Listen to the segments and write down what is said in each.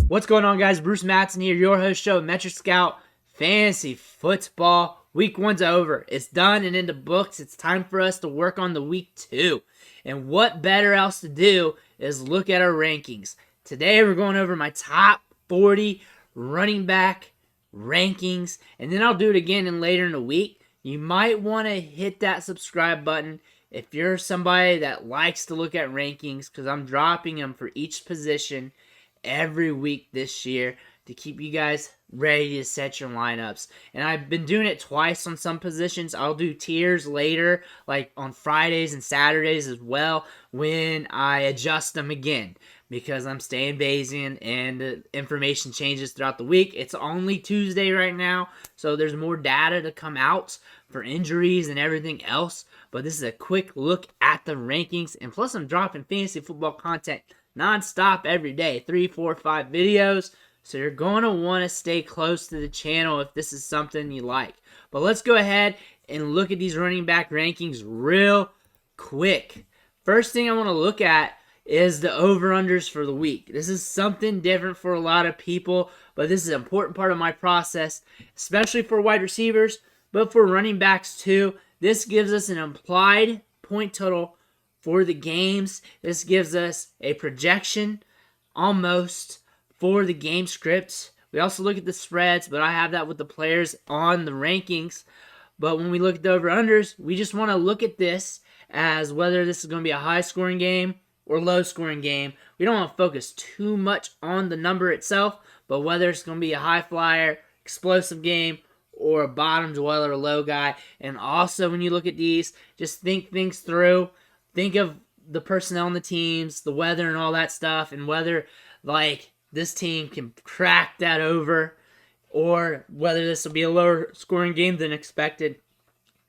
What's going on, guys? Bruce Matson here, your host show, Metric Scout Fantasy Football. Week 1's over. It's done and in the books. It's time for us to work on the week 2. And what better else to do is look at our rankings. Today we're going over my top 40 running back rankings. And then I'll do it again later in the week. You might want to hit that subscribe button if you're somebody that likes to look at rankings, because I'm dropping them for each position every week this year to keep you guys ready to set your lineups. And I've been doing it twice on some positions. I'll do tiers later, like on Fridays and Saturdays as well, when I adjust them again, because I'm staying Bayesian and the information changes throughout the week. It's only Tuesday right now, so there's more data to come out for injuries and everything else. But this is a quick look at the rankings, and plus I'm dropping fantasy football content non-stop every day, 3, 4, 5 videos. So you're going to want to stay close to the channel if this is something you like. But let's go ahead and look at these running back rankings real quick. First thing I want to look at is the over-unders for the week. This is something different for a lot of people, but this is an important part of my process, especially for wide receivers, but for running backs too. This gives us an implied point total for the games. This gives us a projection almost for the game scripts. We also look at the spreads, but I have that with the players on the rankings. But when we look at the over-unders, we just want to look at this as whether this is going to be a high-scoring game or low-scoring game. We don't want to focus too much on the number itself, but whether it's going to be a high-flyer, explosive game, or a bottom dweller, a low guy. And also, when you look at these, just think things through. Think of the personnel on the teams, the weather and all that stuff, and whether, like, this team can crack that over, or whether this will be a lower scoring game than expected.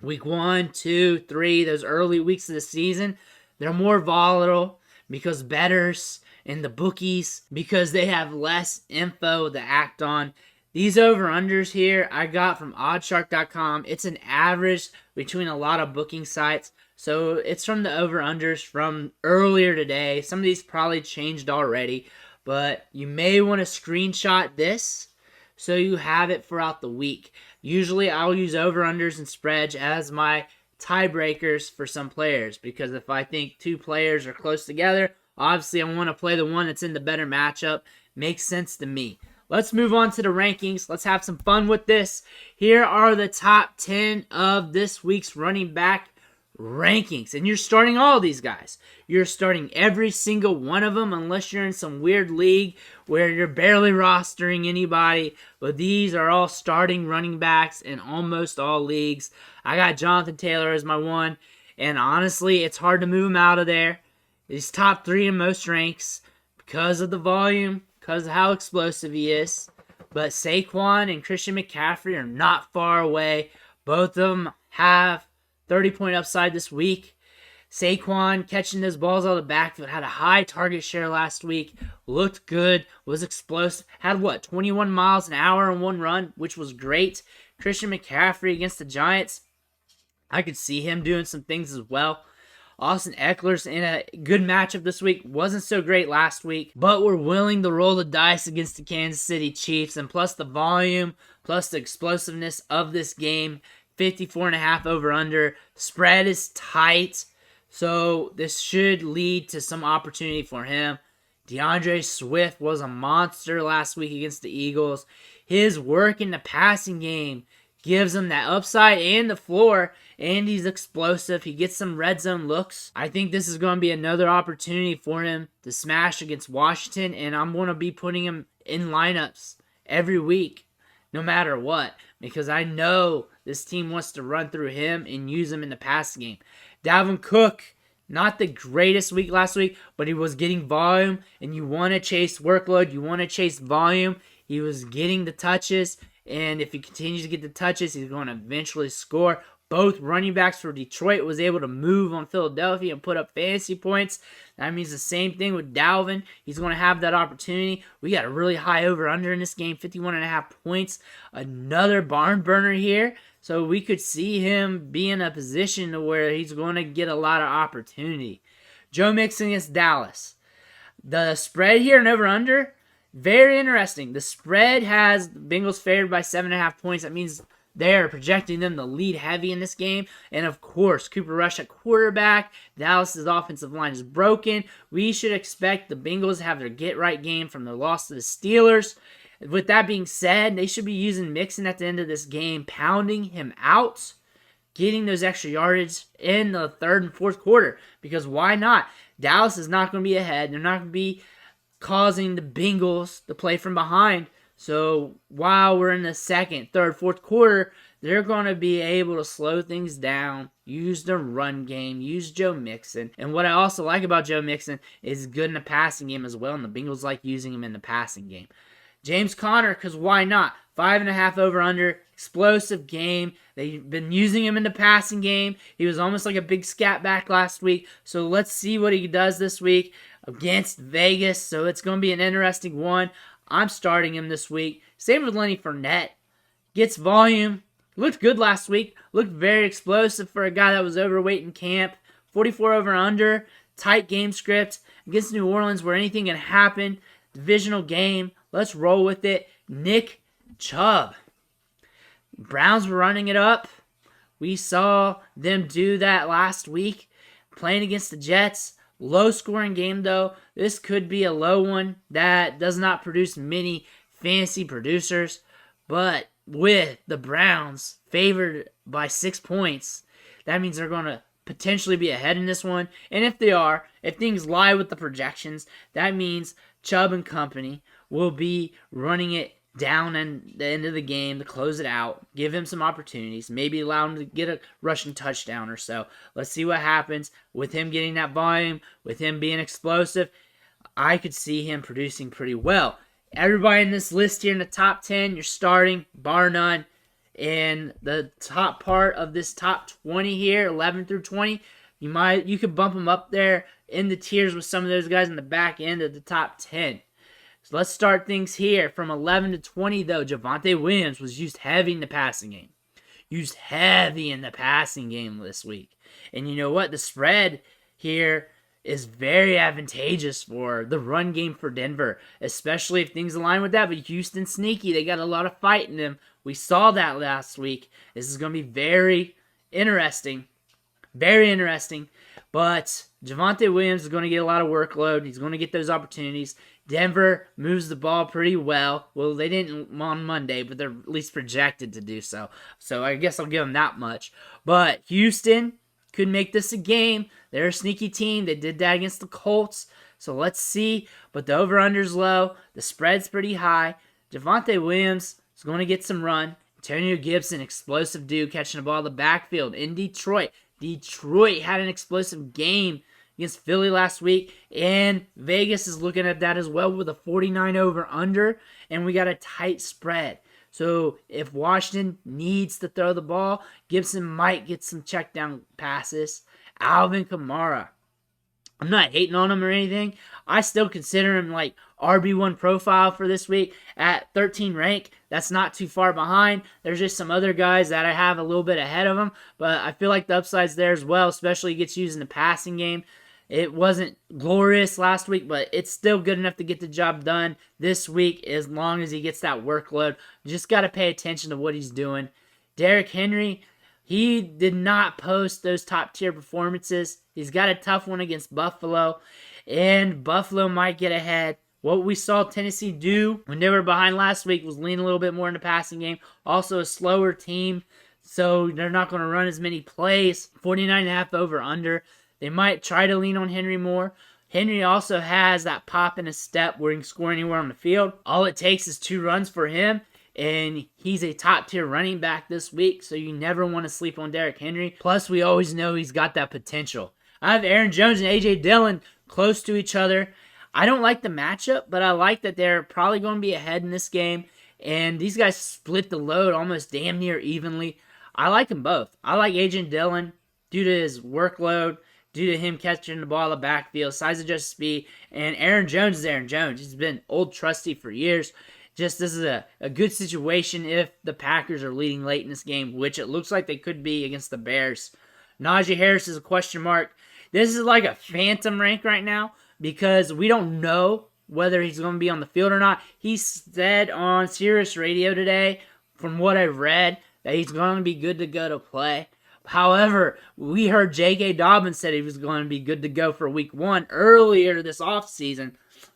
Week 1, 2, 3, those early weeks of the season, they're more volatile because bettors and the bookies, because they have less info to act on. These over-unders here I got from oddshark.com. It's an average between a lot of booking sites. So it's from the over-unders from earlier today. Some of these probably changed already, but you may want to screenshot this so you have it throughout the week. Usually I'll use over-unders and spreads as my tiebreakers for some players, because if I think two players are close together, obviously I want to play the one that's in the better matchup. Makes sense to me. Let's move on to the rankings. Let's have some fun with this. Here are the top 10 of this week's running back rankings. And you're starting all these guys. You're starting every single one of them, unless you're in some weird league where you're barely rostering anybody. But these are all starting running backs in almost all leagues. I got Jonathan Taylor as my one. And honestly, it's hard to move him out of there. He's top 3 in most ranks because of the volume, because of how explosive he is. But Saquon and Christian McCaffrey are not far away. Both of them have 30-point upside this week. Saquon catching those balls out of the backfield, had a high target share last week, looked good, was explosive, had 21 miles an hour in one run, which was great. Christian McCaffrey against the Giants, I could see him doing some things as well. Austin Eckler's in a good matchup this week. Wasn't so great last week, but we're willing to roll the dice against the Kansas City Chiefs. And plus the volume, plus the explosiveness of this game, 54.5 over-under. Spread is tight, so this should lead to some opportunity for him. Deandre Swift was a monster last week against the Eagles. His work in the passing game gives him that upside and the floor, and he's explosive. He gets some red zone looks. I think this is going to be another opportunity for him to smash against Washington, and I'm going to be putting him in lineups every week, no matter what, because I know this team wants to run through him and use him in the passing game. Dalvin Cook, not the greatest week last week, but he was getting volume, and you want to chase workload, you want to chase volume. He was getting the touches, and if he continues to get the touches, he's going to eventually score. Both running backs for Detroit was able to move on Philadelphia and put up fantasy points. That means the same thing with Dalvin. He's going to have that opportunity. We got a really high over-under in this game, 51.5 points. Another barn burner here. So we could see him be in a position to where he's going to get a lot of opportunity. Joe Mixon against Dallas. The spread here and over-under Very interesting. The spread has the Bengals favored by 7.5 points. That means they're projecting them to lead heavy in this game. And of course, Cooper Rush at quarterback. Dallas's offensive line is broken. We should expect the Bengals to have their get-right game from their loss to the Steelers. With that being said, they should be using Mixon at the end of this game, pounding him out, getting those extra yardage in the third and fourth quarter. Because why not? Dallas is not going to be ahead. They're not going to be causing the Bengals to play from behind. So while we're in the second, third, fourth quarter, they're going to be able to slow things down, use the run game, use Joe Mixon. And what I also like about Joe Mixon is good in the passing game as well, and the Bengals like using him in the passing game. James Conner, because why not? 5.5 over-under, explosive game. They've been using him in the passing game. He was almost like a big scat back last week. So let's see what he does this week against Vegas. So it's going to be an interesting one. I'm starting him this week. Same with Lenny Fournette. Gets volume. Looked good last week. Looked very explosive for a guy that was overweight in camp. 44 over-under. Tight game script. Against New Orleans where anything can happen. Divisional game. Let's roll with it. Nick Chubb. Browns were running it up. We saw them do that last week. Playing against the Jets. Low-scoring game, though. This could be a low one that does not produce many fantasy producers. But with the Browns favored by 6 points, that means they're going to potentially be ahead in this one. And if they are, if things lie with the projections, that means Chubb and company will be running it down in the end of the game to close it out, give him some opportunities, maybe allow him to get a rushing touchdown or so. Let's see what happens with him getting that volume, with him being explosive. I could see him producing pretty well. Everybody in this list here in the top 10, you're starting, bar none. In the top part of this top 20 here, 11 through 20, you could bump them up there in the tiers with some of those guys in the back end of the top 10. So let's start things here. From 11 to 20, though, Javonte Williams was used heavy in the passing game. Used heavy in the passing game this week. And you know what? The spread here is very advantageous for the run game for Denver, especially if things align with that. But Houston's sneaky. They got a lot of fight in them. We saw that last week. This is going to be very interesting. Very interesting. But Javonte Williams is going to get a lot of workload. He's going to get those opportunities. Denver moves the ball pretty well. Well, they didn't on Monday, but they're at least projected to do so. So I guess I'll give them that much. But Houston could make this a game. They're a sneaky team. They did that against the Colts. So let's see. But the over-under's low. The spread's pretty high. Javonte Williams is going to get some run. Antonio Gibson, explosive dude, catching the ball in the backfield in Detroit. Detroit had an explosive game against Philly last week, and Vegas is looking at that as well with a 49 over-under, and we got a tight spread. So if Washington needs to throw the ball, Gibson might get some check down passes. Alvin Kamara. I'm not hating on him or anything. I still consider him like RB1 profile for this week at 13 rank. That's not too far behind. There's just some other guys that I have a little bit ahead of him, but I feel like the upside's there as well, especially he gets used in the passing game. It wasn't glorious last week, but it's still good enough to get the job done this week as long as he gets that workload. You just got to pay attention to what he's doing. Derrick Henry, he did not post those top-tier performances. He's got a tough one against Buffalo, and Buffalo might get ahead. What we saw Tennessee do when they were behind last week was lean a little bit more in the passing game. Also a slower team, so they're not going to run as many plays. 49.5 over-under. They might try to lean on Henry more. Henry also has that pop in his step where he can score anywhere on the field. All it takes is 2 runs for him, and he's a top-tier running back this week, so you never want to sleep on Derrick Henry. Plus, we always know he's got that potential. I have Aaron Jones and A.J. Dillon close to each other. I don't like the matchup, but I like that they're probably going to be ahead in this game, and these guys split the load almost damn near evenly. I like them both. I like A.J. Dillon due to his workload, due to him catching the ball in the backfield, size adjusted speed, and Aaron Jones is Aaron Jones. He's been old trusty for years. Just this is a good situation if the Packers are leading late in this game, which it looks like they could be against the Bears. Naji Harris is a question mark. This is like a phantom rank right now because we don't know whether he's going to be on the field or not. He said on Sirius Radio today, from what I've read, that he's going to be good to go to play. However, we heard J.K. Dobbins said he was going to be good to go for week 1 earlier this offseason.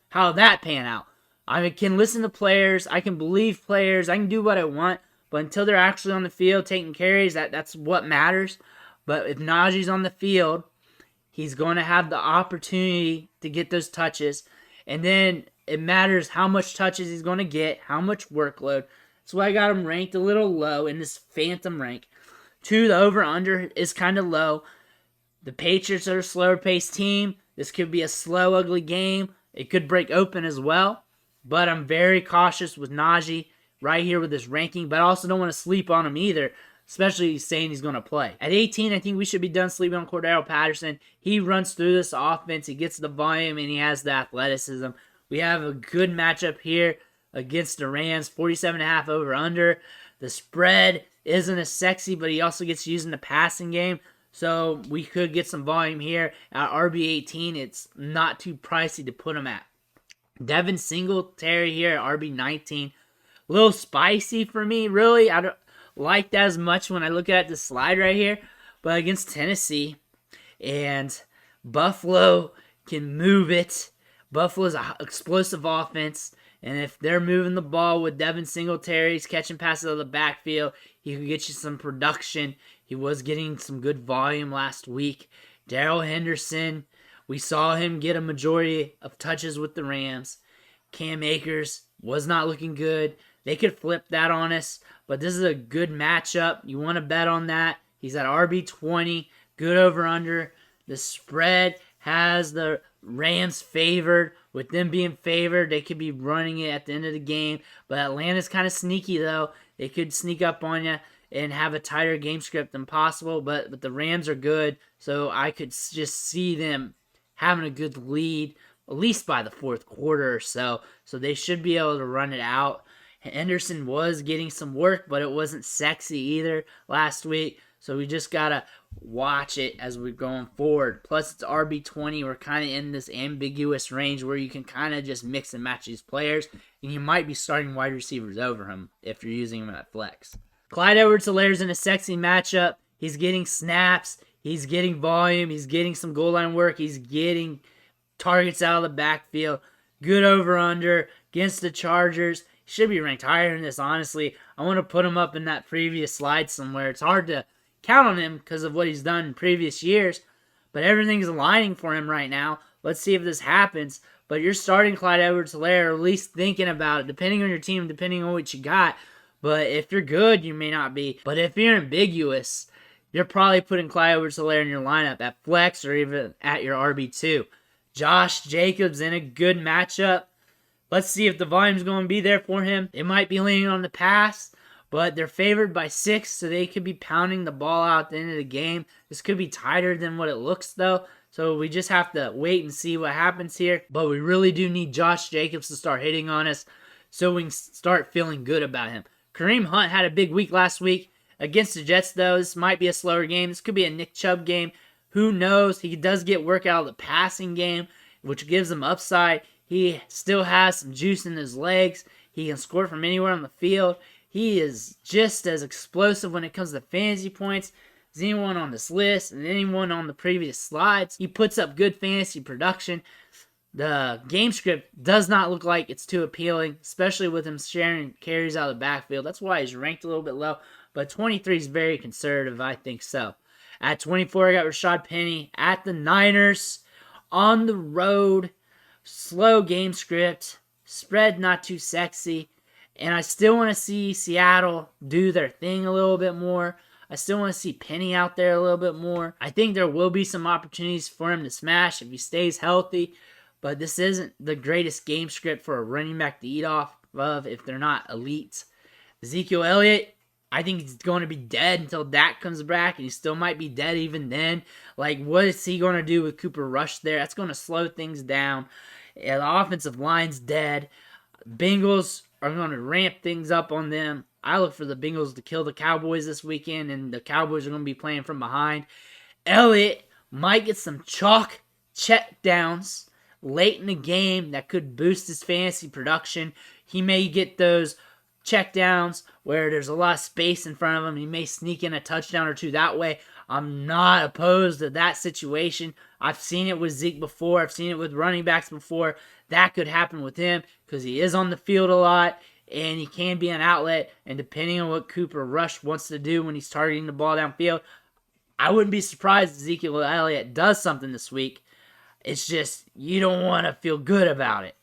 How that pan out? I can listen to players, I can believe players, I can do what I want, but until they're actually on the field taking carries, that's what matters. But if Naji's on the field, he's going to have the opportunity to get those touches. And then it matters how much touches he's going to get, how much workload. That's why I got him ranked a little low in this phantom rank. 2, the over-under is kind of low. The Patriots are a slower-paced team. This could be a slow, ugly game. It could break open as well. But I'm very cautious with Naji right here with this ranking. But I also don't want to sleep on him either, especially saying he's going to play. At 18, I think we should be done sleeping on Cordarrelle Patterson. He runs through this offense. He gets the volume, and he has the athleticism. We have a good matchup here against the Rams. 47.5 over-under. The spread isn't as sexy, but he also gets used in the passing game. So we could get some volume here. At RB18, it's not too pricey to put him at. Devin Singletary here at RB19. A little spicy for me, really. I don't like that as much when I look at the slide right here. But against Tennessee, and Buffalo can move it. Buffalo's an explosive offense. And if they're moving the ball with Devin Singletary, he's catching passes out of the backfield, he could get you some production. He was getting some good volume last week. Darrell Henderson, we saw him get a majority of touches with the Rams. Cam Akers was not looking good. They could flip that on us, but this is a good matchup. You want to bet on that. He's at RB20, good over-under. The spread has the Rams favored. With them being favored, they could be running it at the end of the game. But Atlanta's kind of sneaky, though. They could sneak up on you and have a tighter game script than possible. But the Rams are good, so I could just see them having a good lead, at least by the fourth quarter or so. So they should be able to run it out. Henderson was getting some work, but it wasn't sexy either last week. So we just got to watch it as we're going forward. Plus, it's RB20. We're kind of in this ambiguous range where you can kind of just mix and match these players. And you might be starting wide receivers over him if you're using him at flex. Clyde Edwards-Hilaire's in a sexy matchup. He's getting snaps. He's getting volume. He's getting some goal line work. He's getting targets out of the backfield. Good over-under against the Chargers. He should be ranked higher than this, honestly. I want to put him up in that previous slide somewhere. It's hard to count on him because of what he's done in previous years, but everything's aligning for him right now. Let's see if this happens. But you're starting Clyde Edwards-Helaire, or at least thinking about it, depending on your team, depending on what you got. But if you're good, you may not be. But if you're ambiguous, you're probably putting Clyde Edwards-Helaire in your lineup at flex or even at your RB2. Josh Jacobs in a good matchup. Let's see if the volume's going to be there for him. It might be leaning on the pass, but they're favored by 6, so they could be pounding the ball out at the end of the game. This could be tighter than what it looks, though. So we just have to wait and see what happens here. But we really do need Josh Jacobs to start hitting on us so we can start feeling good about him. Kareem Hunt had a big week last week against the Jets, though. This might be a slower game. This could be a Nick Chubb game. Who knows? He does get work out of the passing game, which gives him upside. He still has some juice in his legs. He can score from anywhere on the field. He is just as explosive when it comes to fantasy points as anyone on this list and anyone on the previous slides. He puts up good fantasy production. The game script does not look like it's too appealing, especially with him sharing carries out of the backfield. That's why he's ranked a little bit low, but 23 is very conservative, I think so. At 24, I got Rashad Penny at the Niners on the road. Slow game script. Spread not too sexy. And I still want to see Seattle do their thing a little bit more. I still want to see Penny out there a little bit more. I think there will be some opportunities for him to smash if he stays healthy. But this isn't the greatest game script for a running back to eat off of if they're not elite. Ezekiel Elliott, I think he's going to be dead until Dak comes back, and he still might be dead even then. Like, what is he going to do with Cooper Rush there? That's going to slow things down. And the offensive line's dead. Bengals are going to ramp things up on them. I look for the Bengals to kill the Cowboys this weekend, and the Cowboys are going to be playing from behind. Elliott might get some chalk check downs late in the game that could boost his fantasy production. He may get those checkdowns where there's a lot of space in front of him. He may sneak in a touchdown or two that way. I'm not opposed to that situation. I've seen it with Zeke before. I've seen it with running backs before. That could happen with him because he is on the field a lot and he can be an outlet. And depending on what Cooper Rush wants to do when he's targeting the ball downfield, I wouldn't be surprised if Ezekiel Elliott does something this week. It's just you don't want to feel good about it.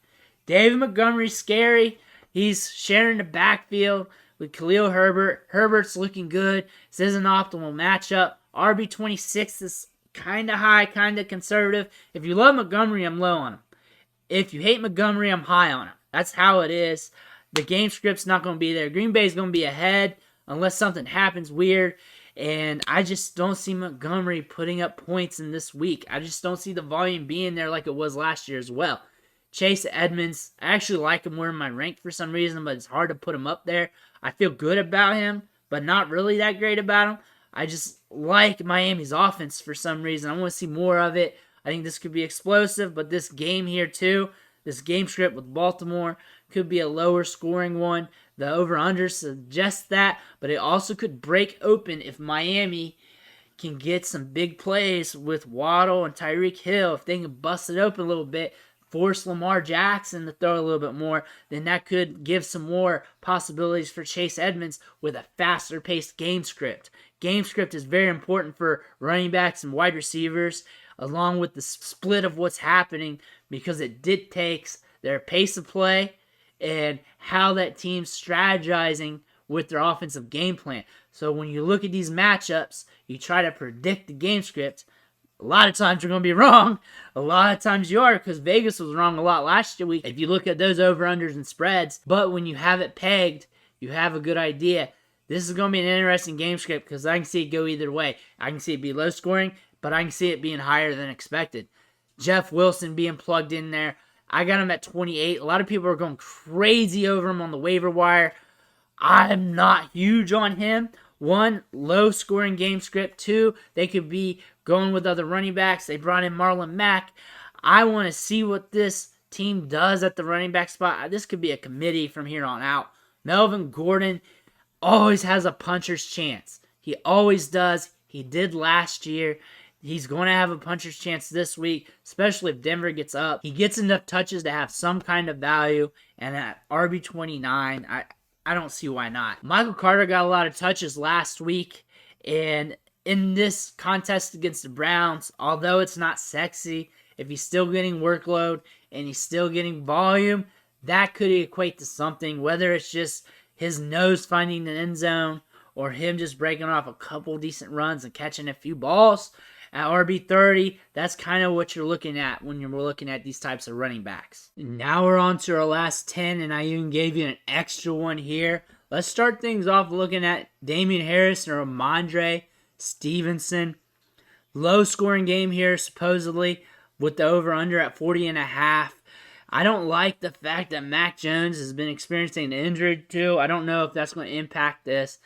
David Montgomery's scary. He's sharing the backfield with Khalil Herbert. Herbert's looking good. This is an optimal matchup. RB26 is kind of high, kind of conservative. If you love Montgomery, I'm low on him. If you hate Montgomery, I'm high on him. That's how it is. The game script's not going to be there. Green Bay's going to be ahead unless something happens weird. And I just don't see Montgomery putting up points in this week. I just don't see the volume being there like it was last year as well. Chase Edmonds, I actually like him more in my rank for some reason, but it's hard to put him up there. I feel good about him, but not really that great about him. I just like Miami's offense for some reason. I want to see more of it. I think this could be explosive, but this game here too, this game script with Baltimore could be a lower scoring one. The over-under suggests that, but it also could break open if Miami can get some big plays with Waddle and Tyreek Hill. If they can bust it open a little bit, force Lamar Jackson to throw a little bit more, then that could give some more possibilities for Chase Edmonds with a faster-paced game script. Game script is very important for running backs and wide receivers, along with the split of what's happening, because it dictates their pace of play and how that team's strategizing with their offensive game plan. So when you look at these matchups, you try to predict the game script. A lot of times you're going to be wrong. A lot of times you are, because Vegas was wrong a lot last week if you look at those over-unders and spreads. But when you have it pegged, you have a good idea. This is going to be an interesting game script because I can see it go either way. I can see it be low scoring, but I can see it being higher than expected. Jeff Wilson being plugged in there. I got him at 28. A lot of people are going crazy over him on the waiver wire. I'm not huge on him. One, low scoring game script. Two, they could be going with other running backs. They brought in Marlon Mack. I want to see what this team does at the running back spot. This could be a committee from here on out. Melvin Gordon always has a puncher's chance. He always does. He did last year. He's going to have a puncher's chance this week, especially if Denver gets up. He gets enough touches to have some kind of value, and at RB29, I don't see why not. Michael Carter got a lot of touches last week, and in this contest against the Browns, although it's not sexy, if he's still getting workload and he's still getting volume, that could equate to something, whether it's just his nose finding the end zone or him just breaking off a couple decent runs and catching a few balls. At RB30, that's kind of what you're looking at when you're looking at these types of running backs. Now we're on to our last 10, and I even gave you an extra one here. Let's start things off looking at Damien Harris or Ramondre Stevenson. Low scoring game here, supposedly, with the over-under at 40.5. I don't like the fact that Mac Jones has been experiencing an injury too. I don't know if that's going to impact this.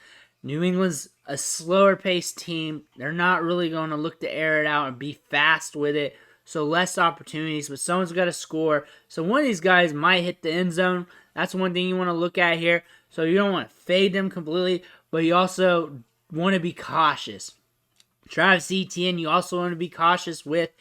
New England's a slower paced team. They're not really going to look to air it out and be fast with it. So less opportunities, but someone's got to score. So one of these guys might hit the end zone. That's one thing you want to look at here. So you don't want to fade them completely, but you also want to be cautious. Travis Etienne, you also want to be cautious with.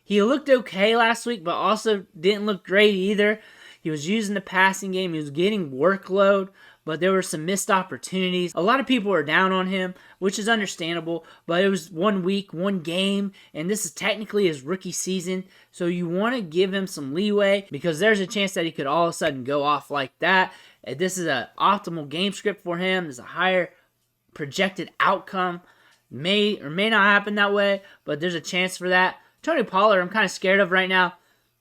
He looked okay last week, but also didn't look great either. He was using the passing game. He was getting workload, but there were some missed opportunities. A lot of people are down on him, which is understandable, but it was 1 week, one game, and this is technically his rookie season, so you want to give him some leeway because there's a chance that he could all of a sudden go off like that. This is an optimal game script for him. There's a higher projected outcome. May or may not happen that way, but there's a chance for that. Tony Pollard, I'm kind of scared of right now.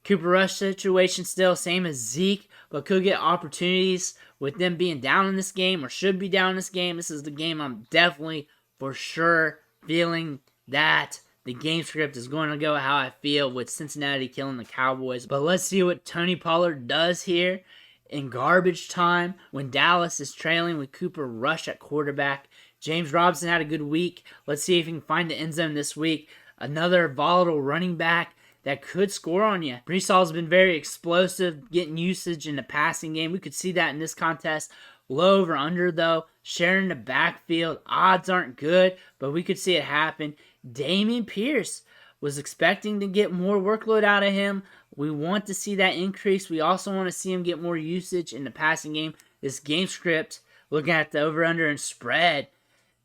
Cooper Rush situation still, same as Zeke, but could get opportunities with them being down in this game or should be down in this game. This is the game I'm definitely for sure feeling that the game script is going to go how I feel with Cincinnati killing the Cowboys. But let's see what Tony Pollard does here in garbage time when Dallas is trailing with Cooper Rush at quarterback. James Robson had a good week. Let's see if he can find the end zone this week. Another volatile running back. that could score on you. Breece Hall's been very explosive, getting usage in the passing game. We could see that in this contest. Low over under, though. Sharing the backfield. Odds aren't good, but we could see it happen. Damien Pierce was expecting to get more workload out of him. We want to see that increase. We also want to see him get more usage in the passing game. This game script, looking at the over-under and spread,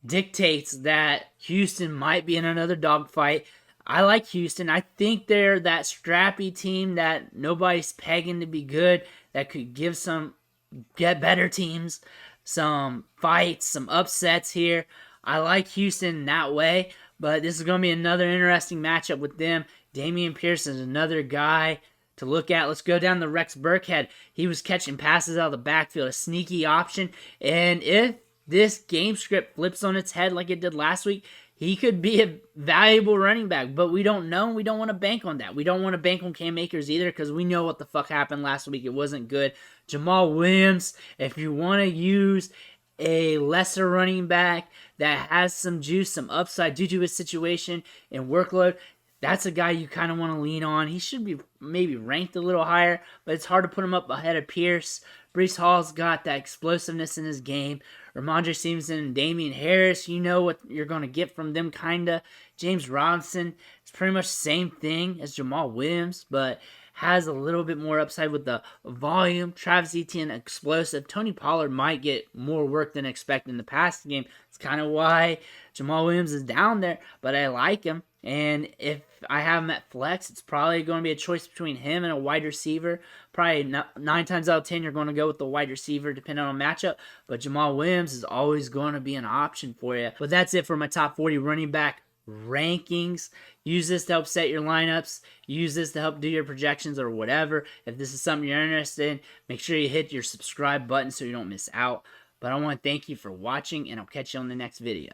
dictates that Houston might be in another dogfight. I like Houston. I think they're that scrappy team that nobody's pegging to be good, that could get better teams some fights, some upsets here. I like Houston that way, but this is going to be another interesting matchup with them. Damien Pearson is another guy to look at. Let's go down to Rex Burkhead. He was catching passes out of the backfield, a sneaky option. And if this game script flips on its head like it did last week, he could be a valuable running back. But we don't know. We don't want to bank on that. We don't want to bank on Cam Akers either because we know what the fuck happened last week. It wasn't good. Jamal Williams, if you want to use a lesser running back that has some juice, some upside due to his situation and workload, that's a guy you kind of want to lean on. He should be maybe ranked a little higher, but it's hard to put him up ahead of Pierce. Breece Hall's got that explosiveness in his game. Ramondre Stevenson and Naji Harris, you know what you're going to get from them, kind of. James Robson, it's pretty much the same thing as Jamal Williams, but has a little bit more upside with the volume. Travis Etienne, explosive. Tony Pollard might get more work than expected in the passing game. It's kind of why Jamal Williams is down there, but I like him. And if I have him at flex, it's probably going to be a choice between him and a wide receiver. Probably 9 times out of 10, you're going to go with the wide receiver depending on matchup. But Jamal Williams is always going to be an option for you. But that's it for my top 40 running back rankings. Use this to help set your lineups. Use this to help do your projections or whatever. If this is something you're interested in, make sure you hit your subscribe button so you don't miss out. But I want to thank you for watching, and I'll catch you on the next video.